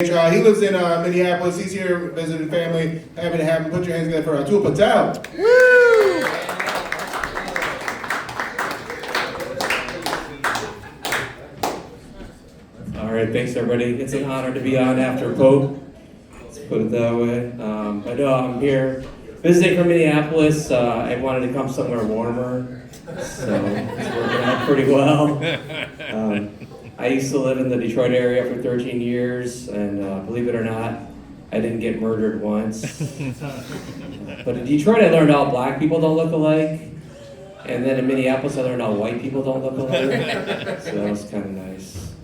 He lives in Minneapolis. He's here visiting family. Happy to have him. Put your hands together for Atul Patel. Woo! All right, thanks everybody. It's an honor to be on after Pope. Let's put it that way. I know I'm here visiting from Minneapolis. I wanted to come somewhere warmer, so it's working out pretty well. I used to live in the Detroit area for 13 years, and believe it or not, I didn't get murdered once. But in Detroit, I learned all black people don't look alike, and then in Minneapolis, I learned all white people don't look alike, so that was kind of nice.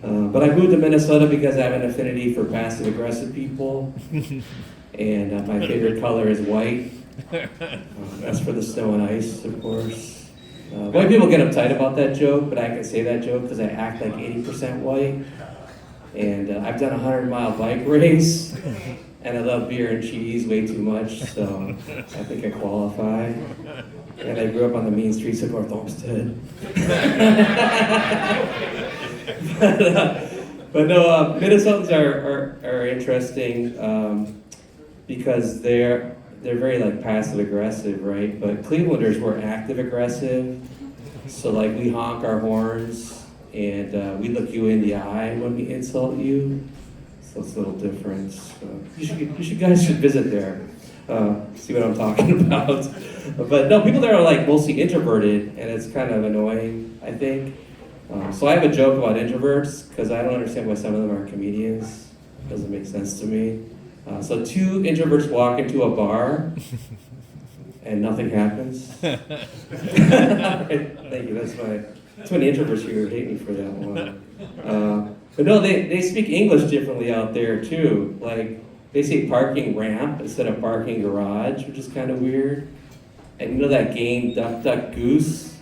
But I moved to Minnesota because I have an affinity for passive-aggressive people, and my favorite color is white. That's for the snow and ice, of course. White people get uptight about that joke, but I can say that joke because I act like 80% white. And I've done a 100-mile bike race, and I love beer and cheese way too much, so I think I qualify. And I grew up on the mean streets of North Olmsted. but no, Minnesotans are interesting because they're very like passive aggressive, right? But Clevelanders were active aggressive. So like we honk our horns and we look you in the eye when we insult you. So it's a little different. You guys should visit there. See what I'm talking about. But no, people there are like mostly introverted, and it's kind of annoying, I think. So I have a joke about introverts because I don't understand why some of them are comedians. It doesn't make sense to me. So two introverts walk into a bar, and nothing happens. Thank you. That's when the introverts here hate me for that one. But no, they speak English differently out there too. Like they say parking ramp instead of parking garage, which is kind of weird. And you know that game Duck Duck Goose?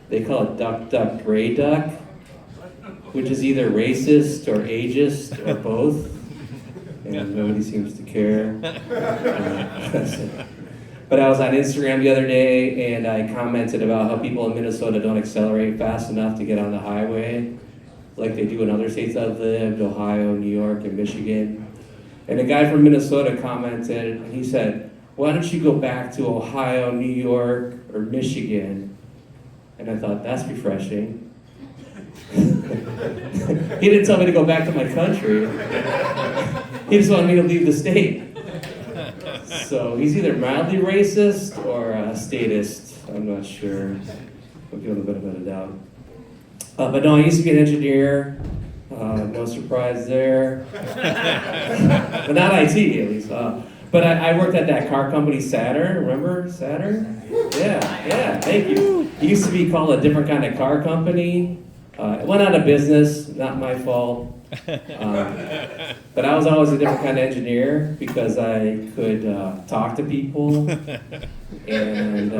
They call it Duck Duck Gray Duck, which is either racist or ageist or both. And nobody seems to care. But I was on Instagram the other day and I commented about how people in Minnesota don't accelerate fast enough to get on the highway like they do in other states I've lived, Ohio, New York, and Michigan. And a guy from Minnesota commented and he said, "Why don't you go back to Ohio, New York, or Michigan?" And I thought, that's refreshing. He didn't tell me to go back to my country. He just wanted me to leave the state. So he's either mildly racist or a statist. I'm not sure. I'm feeling a bit of a doubt. But no, I used to be an engineer. No surprise there. But not IT, at least. But I worked at that car company, Saturn. Remember Saturn? Yeah, thank you. It used to be called a different kind of car company. It went out of business, not my fault. But I was always a different kind of engineer because I could talk to people and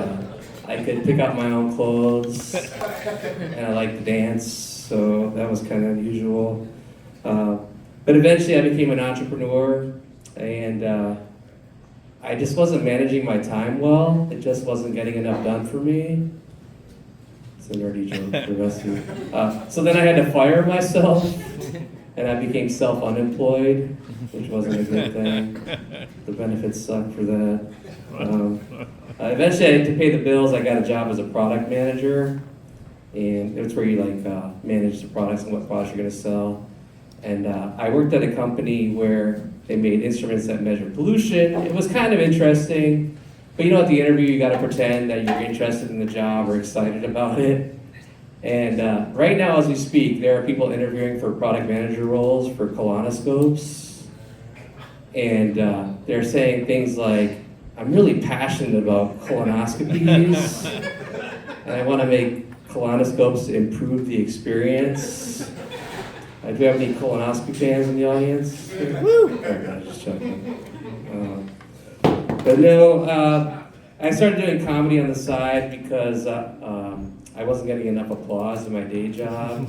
I could pick out my own clothes and I liked to dance, so that was kind of unusual. But eventually I became an entrepreneur and I just wasn't managing my time well. It just wasn't getting enough done for me. It's a nerdy joke for the rest of you. So then I had to fire myself. And I became self-unemployed, which wasn't a good thing. The benefits sucked for that. Eventually, I had to pay the bills. I got a job as a product manager, and it's where you like manage the products and what products you're going to sell. And I worked at a company where they made instruments that measured pollution. It was kind of interesting, but you know, at the interview, you got to pretend that you're interested in the job or excited about it. And right now, as we speak, there are people interviewing for product manager roles for colonoscopes. And they're saying things like, "I'm really passionate about colonoscopies, and I want to make colonoscopes improve the experience." Do you have any colonoscopy fans in the audience? Woo! Okay, just joking. But no, I started doing comedy on the side because I wasn't getting enough applause in my day job.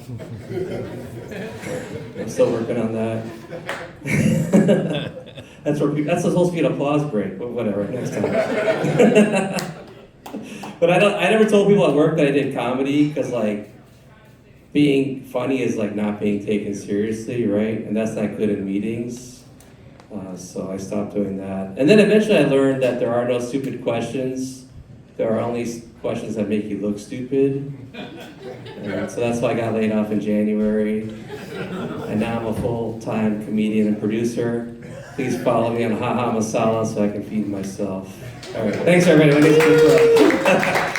I'm still working on that. That's supposed to be an applause break, but whatever, next time. But I never told people at work that I did comedy because like being funny is like not being taken seriously, right? And that's not good in meetings. So I stopped doing that. And then eventually I learned that there are no stupid questions. There are only questions that make you look stupid. And so that's why I got laid off in January. And now I'm a full-time comedian and producer. Please follow me on Haha Masala so I can feed myself. All right, thanks everybody. My name's Chris.